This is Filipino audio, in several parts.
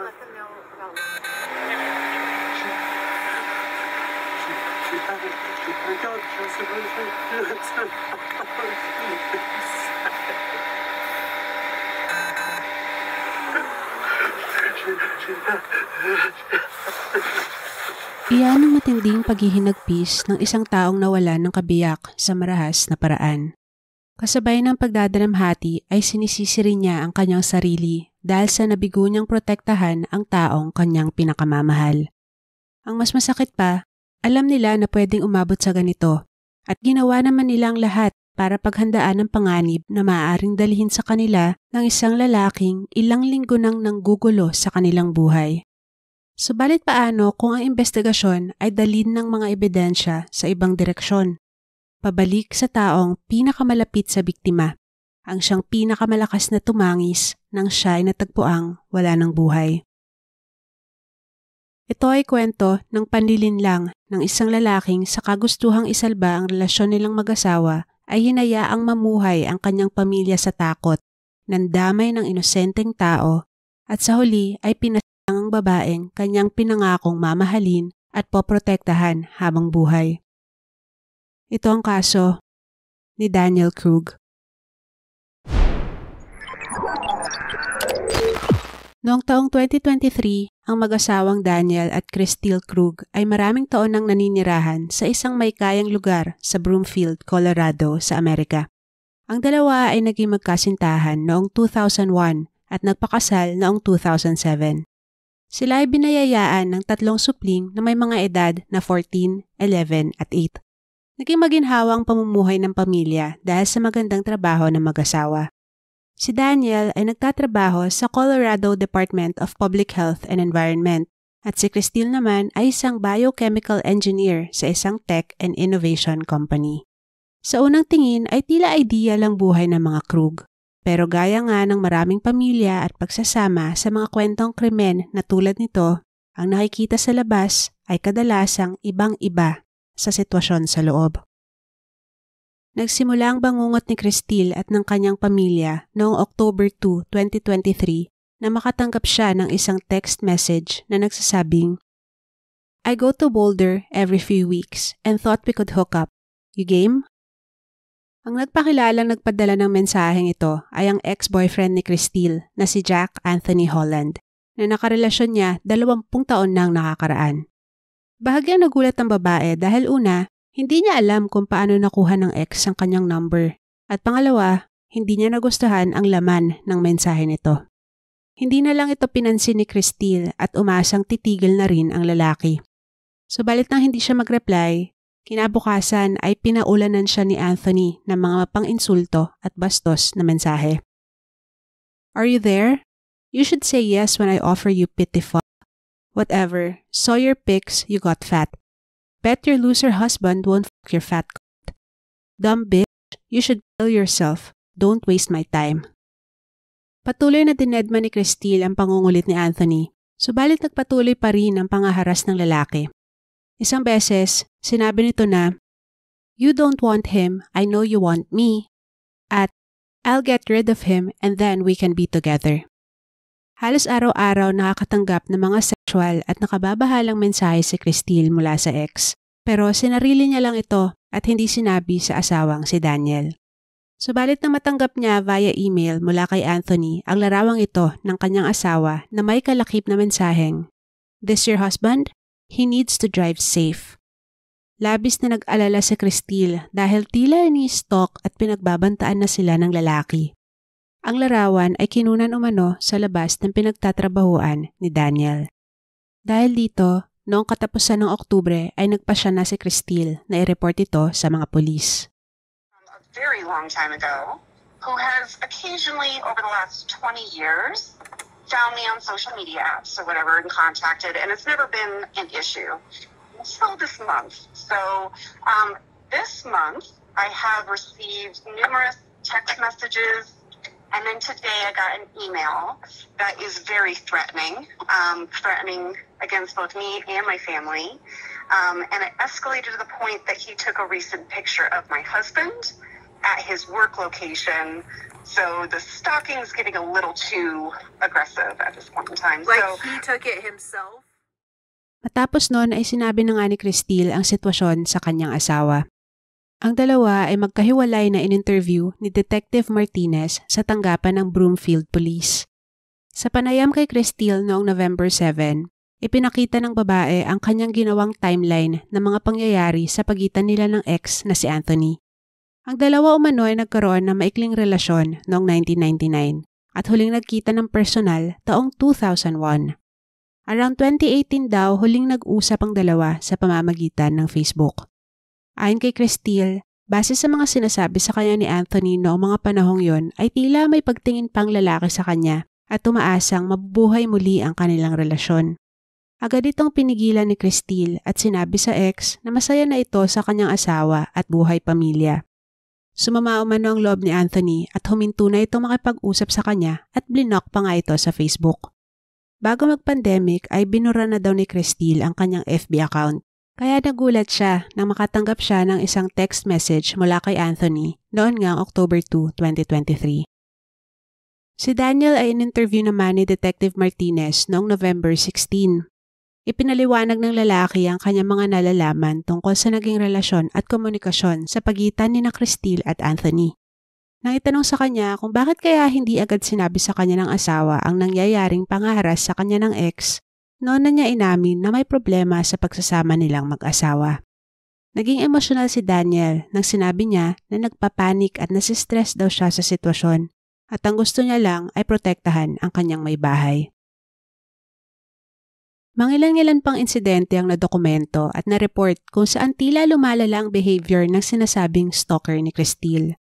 let them know about Iyan ang matinding paghihinagpis ng isang taong nawalan ng kabiyak sa marahas na paraan. Kasabay ng pagdadalamhati ay sinisisi rin niya ang kanyang sarili dahil sa nabigo niyang protektahan ang taong kanyang pinakamamahal. Ang mas masakit pa, alam nila na pwedeng umabot sa ganito at ginawa naman nila ang lahat para paghandaan ang panganib na maaaring dalhin sa kanila ng isang lalaking ilang linggo nang nanggugulo sa kanilang buhay. Subalit paano kung ang investigasyon ay dalhin ng mga ebidensya sa ibang direksyon? Pabalik sa taong pinakamalapit sa biktima, ang siyang pinakamalakas na tumangis nang siya ay natagpuang wala ng buhay. Ito ay kwento ng panlilinlang ng isang lalaking sa kagustuhang isalba ang relasyon nilang mag-asawa ay hinayaang mamuhay ang kanyang pamilya sa takot, nandamay ng inosenteng tao at sa huli ay pinasayang ang babaeng kanyang pinangakong mamahalin at poprotektahan habang buhay. Ito ang kaso ni Daniel Krug. Noong taong 2023, ang mag-asawang Daniel at Cristile Krug ay maraming taon nang naninirahan sa isang maikayang lugar sa Broomfield, Colorado sa Amerika. Ang dalawa ay naging magkasintahan noong 2001 at nagpakasal noong 2007. Sila ay binayayaan ng 3 supling na may mga edad na 14, 11 at 8. Naging maginhawang pamumuhay ng pamilya dahil sa magandang trabaho ng mag-asawa. Si Daniel ay nagtatrabaho sa Colorado Department of Public Health and Environment at si Cristile naman ay isang biochemical engineer sa isang tech and innovation company. Sa unang tingin ay tila ideal ang buhay ng mga Krug. Pero gaya nga ng maraming pamilya at pagsasama sa mga kwentong krimen na tulad nito, ang nakikita sa labas ay kadalasang ibang-iba sa sitwasyon sa loob. Nagsimula ang bangungot ni Cristile at ng kanyang pamilya noong October 2, 2023 na makatanggap siya ng isang text message na nagsasabing, "I go to Boulder every few weeks and thought we could hook up. You game?" Ang nagpakilalang nagpadala ng mensaheng ito ay ang ex-boyfriend ni Cristile na si Jack Anthony Holland na nakarelasyon niya 20 taon nang nakakaraan. Bahagyang nagulat ang babae dahil una, hindi niya alam kung paano nakuha ng ex ang kanyang number at pangalawa, hindi niya nagustuhan ang laman ng mensahe nito. Hindi na lang ito pinansin ni Cristile at umasang titigil na rin ang lalaki. Subalit nang hindi siya mag-reply, kinabukasan ay pinaulanan siya ni Anthony ng mga pang-insulto at bastos na mensahe. "Are you there? You should say yes when I offer you pitiful. Whatever, saw your pics, you got fat. Bet your loser husband won't fuck your fat cunt. Dumb bitch, you should kill yourself. Don't waste my time." Patuloy na dinedma ni Cristile ang pangungulit ni Anthony, subalit nagpatuloy pa rin ang pangaharas ng lalaki. Isang beses, sinabi nito na, "You don't want him, I know you want me." At, "I'll get rid of him and then we can be together." Halos araw-araw nakakatanggap ng mga sexual at nakababahalang mensahe si Cristile mula sa ex, pero sinarili niya lang ito at hindi sinabi sa asawang si Daniel. Subalit na matanggap niya via email mula kay Anthony ang larawang ito ng kanyang asawa na may kalakip na mensaheng, "This your husband? He needs to drive safe." Labis na nag-alala si Cristile dahil tila ni-stalk at pinagbabantaan na sila ng lalaki. Ang larawan ay kinunan umano sa labas ng pinagtatrabahuan ni Daniel. Dahil dito, noong katapusan ng Oktubre ay nagpasya na si Cristile na i-report ito sa mga pulis. A very long time ago, who has occasionally over the last 20 years found me on social media apps or whatever and contacted, and it's never been an issue until this month. So this month, I have received numerous text messages. And then today I got an email that is very threatening, threatening against both me and my family. And it escalated to the point that he took a recent picture of my husband at his work location So the stalking's getting a little too aggressive at this point in time. Like So he took it himself? Matapos noon ay sinabi na nga ni Cristil ang sitwasyon sa kanyang asawa. Ang dalawa ay magkahiwalay na in-interview ni Detective Martinez sa tanggapan ng Broomfield Police. Sa panayam kay Cristil noong November 7, ipinakita ng babae ang kanyang ginawang timeline ng mga pangyayari sa pagitan nila ng ex na si Anthony. Ang dalawa umano ay nagkaroon ng maikling relasyon noong 1999 at huling nagkita ng personal taong 2001. Around 2018 daw huling nag-usap ang dalawa sa pamamagitan ng Facebook. Ayon kay Cristil, base sa mga sinasabi sa kanya ni Anthony noong mga panahong yon ay tila may pagtingin pang lalaki sa kanya at tumaasang mabubuhay muli ang kanilang relasyon. Agad itong pinigilan ni Cristil at sinabi sa ex na masaya na ito sa kanyang asawa at buhay pamilya. Sumama umano ang loob ni Anthony at huminto na itong makipag-usap sa kanya at blinok pa nga ito sa Facebook. Bago mag-pandemic ay binura na daw ni Cristil ang kanyang FB account. Kaya nagulat siya nang makatanggap siya ng isang text message mula kay Anthony noon ngang October 2, 2023. Si Daniel ay in-interview naman ni Detective Martinez noong November 16. Ipinaliwanag ng lalaki ang kanyang mga nalalaman tungkol sa naging relasyon at komunikasyon sa pagitan ni na Cristil at Anthony. Nang itanong sa kanya kung bakit kaya hindi agad sinabi sa kanya ng asawa ang nangyayaring pangaharas sa kanya ng ex, noon na niya inamin na may problema sa pagsasama nilang mag-asawa. Naging emosyonal si Daniel nang sinabi niya na nagpapanik at nasistress daw siya sa sitwasyon at ang gusto niya lang ay protektahan ang kanyang may bahay. Mangilan-ngilan pang insidente ang nadokumento at na-report kung saan tila lumalala ang behavior ng sinasabing stalker ni Cristil.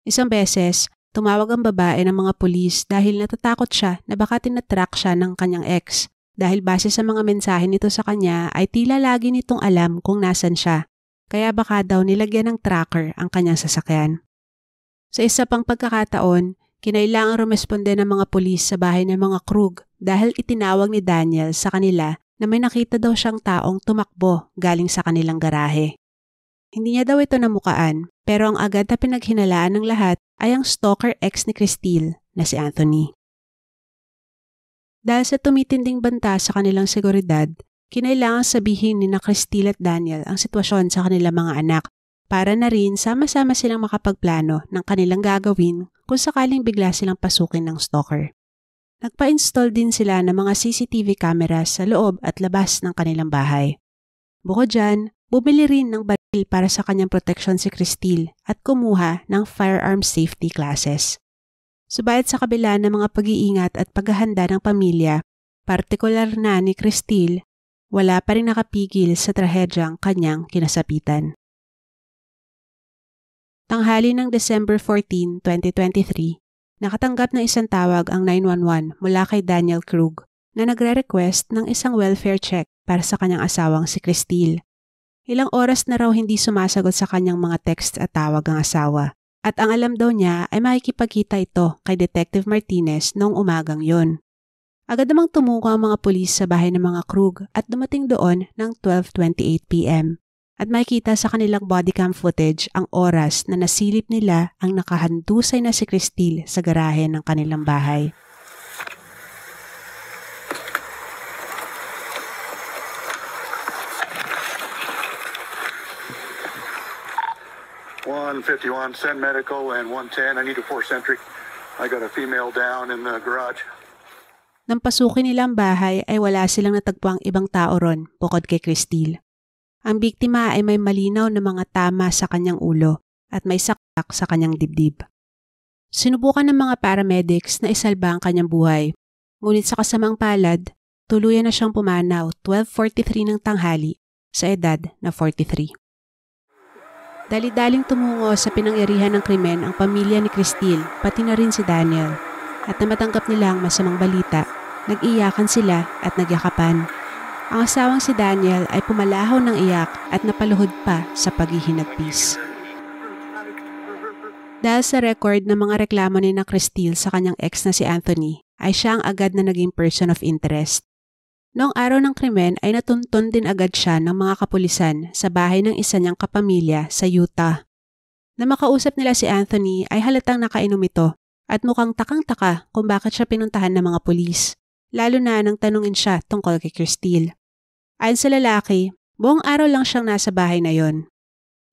Isang beses, tumawag ang babae ng mga pulis dahil natatakot siya na baka tinatrack siya ng kanyang ex dahil base sa mga mensahe nito sa kanya ay tila lagi nitong alam kung nasan siya, kaya baka daw nilagyan ng tracker ang kanyang sasakyan. Sa isa pang pagkakataon, kinailangang rumesponde ng mga pulis sa bahay ng mga Krug dahil itinawag ni Daniel sa kanila na may nakita daw siyang taong tumakbo galing sa kanilang garahe. Hindi niya daw ito namukaan, pero ang agad na pinaghinalaan ng lahat ay ang stalker ex ni Cristil na si Anthony. Dahil sa tumitinding banta sa kanilang seguridad, kinailangang sabihin ni na Cristil at Daniel ang sitwasyon sa kanilang mga anak para na rin sama-sama silang makapagplano ng kanilang gagawin kung sakaling bigla silang pasukin ng stalker. Nagpa-install din sila ng mga CCTV cameras sa loob at labas ng kanilang bahay. Bukod dyan, bumili rin ng baril para sa kanyang proteksyon si Cristil at kumuha ng firearm safety classes. Subayat sa kabila ng mga pag-iingat at paghahanda ng pamilya, partikular na ni Cristil, wala pa rin nakapigil sa trahedyang kanyang kinasapitan. Tanghali ng December 14, 2023, nakatanggap ng isang tawag ang 911 mula kay Daniel Krug na nagre-request ng isang welfare check para sa kanyang asawang si Cristil. Ilang oras na raw hindi sumasagot sa kanyang mga text at tawag ang asawa. At ang alam daw niya ay makikipagkita ito kay Detective Martinez noong umagang yon. Agad namang tumuko ang mga pulis sa bahay ng mga Krug at dumating doon ng 12:28 p.m. At makikita sa kanilang bodycam footage ang oras na nasilip nila ang nakahandusay na si Cristil sa garahe ng kanilang bahay. .151, send medical, and 110. I need a 4-centric. I got a female down in the garage. Nang pasukin nilang bahay ay wala silang natagpuang ibang tao ron bukod kay Cristil. Ang biktima ay may malinaw na mga tama sa kanyang ulo at may saksak sa kanyang dibdib. Sinubukan ng mga paramedics na isalba ang kanyang buhay, ngunit sa kasamang palad, tuluyan na siyang pumanaw 12:43 ng tanghali sa edad na 43. Dali-daling tumungo sa pinangyarihan ng krimen ang pamilya ni Cristil, pati na rin si Daniel. At na matanggap nila ang masamang balita, nag-iyakan sila at nagyakapan. Ang asawang si Daniel ay pumalahaw ng iyak at napaluhod pa sa paghihinagpis. Dahil sa record ng mga reklamo ni na Cristil sa kanyang ex na si Anthony, ay siya ang agad na naging person of interest. Noong araw ng krimen ay natuntun din agad siya ng mga kapulisan sa bahay ng isa niyang kapamilya sa Utah. Na makausap nila si Anthony ay halatang nakainom ito at mukhang takang-taka kung bakit siya pinuntahan ng mga pulis, lalo na nang tanungin siya tungkol kay Cristil. Ayon sa lalaki, buong araw lang siyang nasa bahay na yon.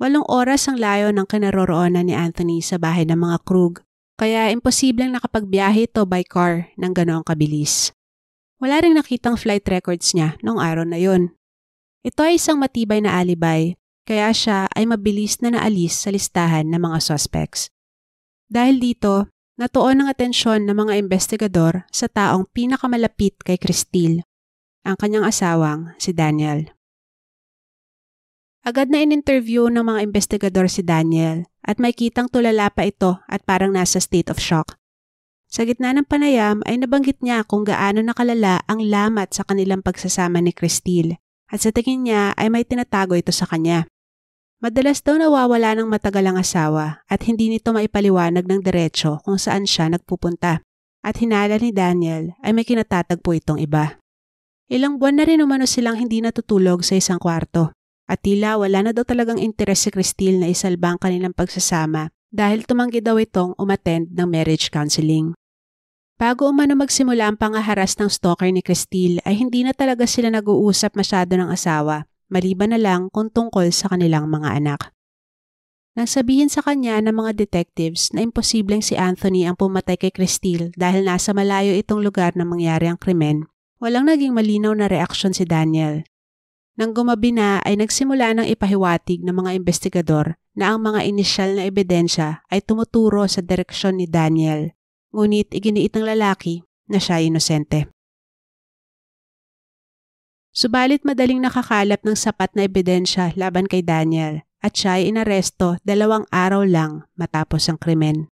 8 oras ang layo ng kinaroroonan ni Anthony sa bahay ng mga Krug, kaya imposibleng nakapagbiyahe ito by car ng ganoong kabilis. Wala ring nakitang flight records niya noong araw na yon. Ito ay isang matibay na alibi, kaya siya ay mabilis na naalis sa listahan ng mga suspects. Dahil dito, natuon ang atensyon ng mga investigador sa taong pinakamalapit kay Cristil, ang kanyang asawang si Daniel. Agad na in-interview ng mga investigador si Daniel at may kitang tulala pa ito at parang nasa state of shock. Sa gitna ng panayam ay nabanggit niya kung gaano nakalala ang lamat sa kanilang pagsasama ni Cristil at sa tingin niya ay may tinatago ito sa kanya. Madalas daw nawawala ng matagal ang asawa at hindi nito maipaliwanag ng diretsyo kung saan siya nagpupunta at hinala ni Daniel ay may kinatatagpo itong iba. Ilang buwan na rin umano silang hindi natutulog sa isang kwarto at tila wala na daw talagang interes si Cristil na isalba ang kanilang pagsasama dahil tumanggi daw itong umattend ng marriage counseling. Bago umano magsimula ang pangaharas ng stalker ni Cristil ay hindi na talaga sila nag-uusap masyado ng asawa, maliban na lang kung tungkol sa kanilang mga anak. Nang sabihin sa kanya ng mga detectives na imposibleng si Anthony ang pumatay kay Cristil dahil nasa malayo itong lugar na mangyari ang krimen, walang naging malinaw na reaksyon si Daniel. Nang gumabi na ay nagsimula ng ipahiwatig ng mga investigador na ang mga inisyal na ebidensya ay tumuturo sa direksyon ni Daniel, ngunit iginiit ng lalaki na siya inosente. Subalit madaling nakakalap ng sapat na ebidensya laban kay Daniel at siya ay inaresto 2 araw lang matapos ang krimen.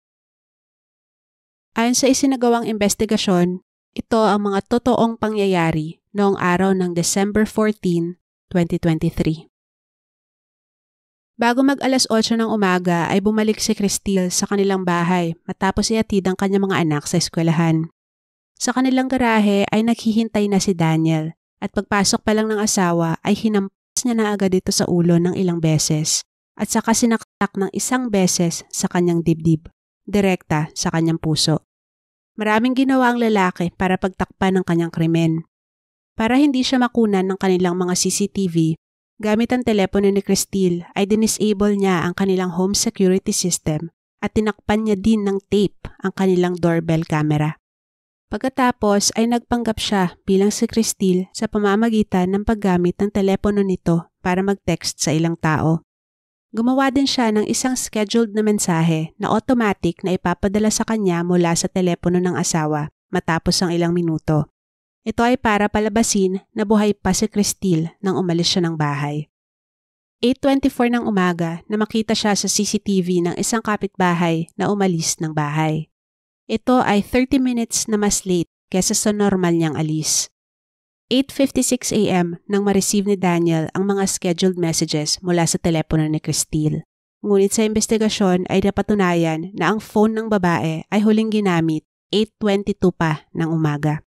Ayon sa isinagawang investigasyon, ito ang mga totoong pangyayari noong araw ng December 14, 2023. Bago mag 8:00 ng umaga ay bumalik si Cristil sa kanilang bahay matapos ihatid ang kanyang mga anak sa eskwelahan. Sa kanilang garahe ay naghihintay na si Daniel at pagpasok pa lang ng asawa ay hinampas niya na agad ito sa ulo ng ilang beses at saka sinaktak ng 1 beses sa kanyang dibdib, direkta sa kanyang puso. Maraming ginawa ang lalaki para pagtakpan ng kanyang krimen. Para hindi siya makunan ng kanilang mga CCTV, gamit ang telepono ni Cristil ay dinisable niya ang kanilang home security system at tinakpan niya din ng tape ang kanilang doorbell camera. Pagkatapos ay nagpanggap siya bilang si Cristil sa pamamagitan ng paggamit ng telepono nito para mag-text sa ilang tao. Gumawa din siya ng isang scheduled na mensahe na automatic na ipapadala sa kanya mula sa telepono ng asawa matapos ang ilang minuto. Ito ay para palabasin na buhay pa si Cristil nang umalis siya ng bahay. 8:24 ng umaga na makita siya sa CCTV ng isang kapitbahay na umalis ng bahay. Ito ay 30 minutes na mas late kesa sa normal niyang alis. 8:56 a.m. nang ma-receive ni Daniel ang mga scheduled messages mula sa telepono ni Cristil. Ngunit sa investigasyon ay napatunayan na ang phone ng babae ay huling ginamit 8:22 pa ng umaga.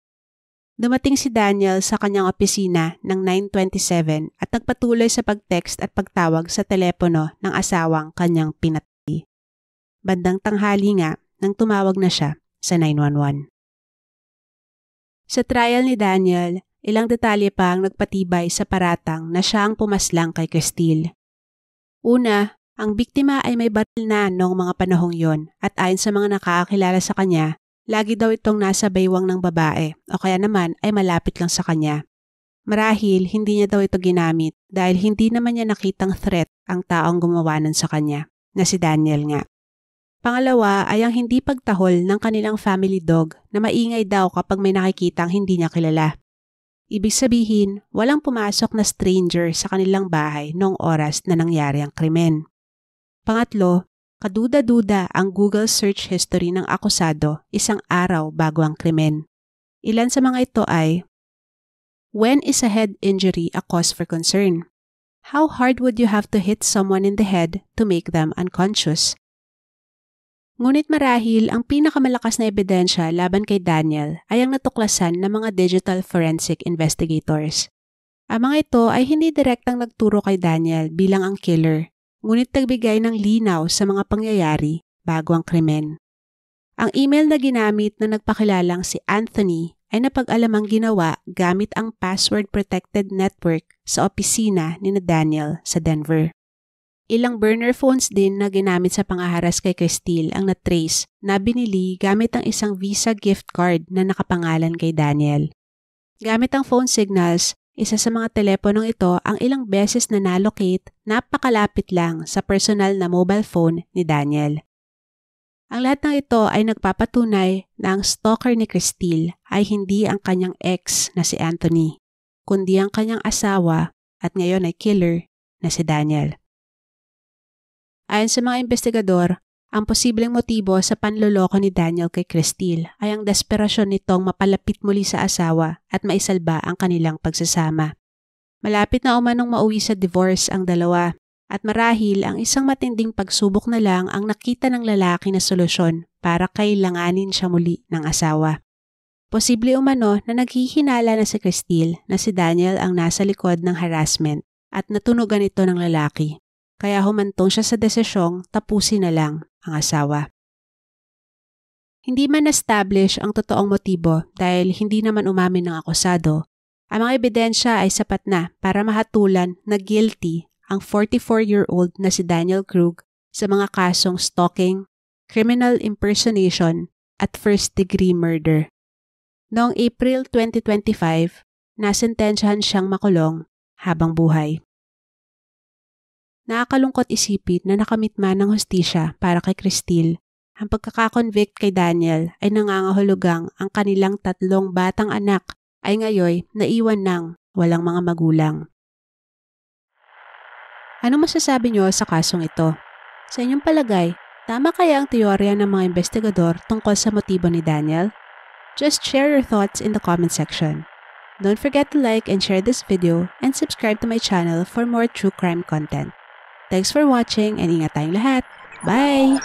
Dumating si Daniel sa kanyang opisina ng 9:27 at nagpatuloy sa pag-text at pagtawag sa telepono ng asawang kanyang pinatay. Bandang tanghali nga nang tumawag na siya sa 911. Sa trial ni Daniel, ilang detalye pa ang nagpatibay sa paratang na siya ang pumaslang kay Cristil. Una, ang biktima ay may baril na noong mga panahong yon at ayon sa mga nakakakilala sa kanya, lagi daw itong nasa baywang ng babae o kaya naman ay malapit lang sa kanya. Marahil hindi niya daw ito ginamit dahil hindi naman niya nakitang threat ang taong gumawa nun sa kanya, na si Daniel nga. Pangalawa ay ang hindi pagtahol ng kanilang family dog na maingay daw kapag may nakikitang hindi niya kilala. Ibig sabihin, walang pumasok na stranger sa kanilang bahay noong oras na nangyari ang krimen. Pangatlo, kaduda-duda ang Google search history ng akusado 1 araw bago ang krimen. Ilan sa mga ito ay: when is a head injury a cause for concern? How hard would you have to hit someone in the head to make them unconscious? Ngunit marahil ang pinakamalakas na ebidensya laban kay Daniel ay ang natuklasan ng mga digital forensic investigators. Ang mga ito ay hindi direktang nagturo kay Daniel bilang ang killer, ngunit nagbigay ng linaw sa mga pangyayari bago ang krimen. Ang email na ginamit na nagpakilalang si Anthony ay napag-alamang ginawa gamit ang password-protected network sa opisina ni Daniel sa Denver. Ilang burner phones din na ginamit sa pangaharas kay Cristile ang na-trace na binili gamit ang isang Visa gift card na nakapangalan kay Daniel. Gamit ang phone signals, isa sa mga teleponong ito ang ilang beses na nalocate napakalapit lang sa personal na mobile phone ni Daniel. Ang lahat ng ito ay nagpapatunay na ang stalker ni Cristile ay hindi ang kanyang ex na si Anthony, kundi ang kanyang asawa at ngayon ay killer na si Daniel. Ayon sa mga investigador, ang posibleng motibo sa panloloko ni Daniel kay Cristile ay ang desperasyon nitong mapalapit muli sa asawa at maisalba ang kanilang pagsasama. Malapit na umanong mauwi sa divorce ang dalawa. At marahil ang isang matinding pagsubok na lang ang nakita ng lalaki na solusyon para kailanganin siya muli ng asawa. Posible umano na naghihinala na si Cristile na si Daniel ang nasa likod ng harassment at natunugan ito ng lalaki. Kaya humantong siya sa desisyong tapusin na lang ang asawa. Hindi man establish ang totoong motibo dahil hindi naman umamin ng akusado, ang mga ebidensya ay sapat na para mahatulan na guilty ang 44-year-old na si Daniel Krug sa mga kasong stalking, criminal impersonation at first-degree murder. Noong April 2025, nasentensyahan siyang makulong habang buhay. Nakakalungkot isipin na nakamit man ng hustisya para kay Cristile, ang pagkakakonvict kay Daniel ay nangangahulugang ang kanilang 3 batang anak ay ngayon naiwan ng walang mga magulang. Ano masasabi niyo sa kasong ito? Sa inyong palagay, tama kaya ang teorya ng mga investigador tungkol sa motibo ni Daniel? Just share your thoughts in the comment section. Don't forget to like and share this video and subscribe to my channel for more true crime content. Thanks for watching and ingat tayong lahat. Bye!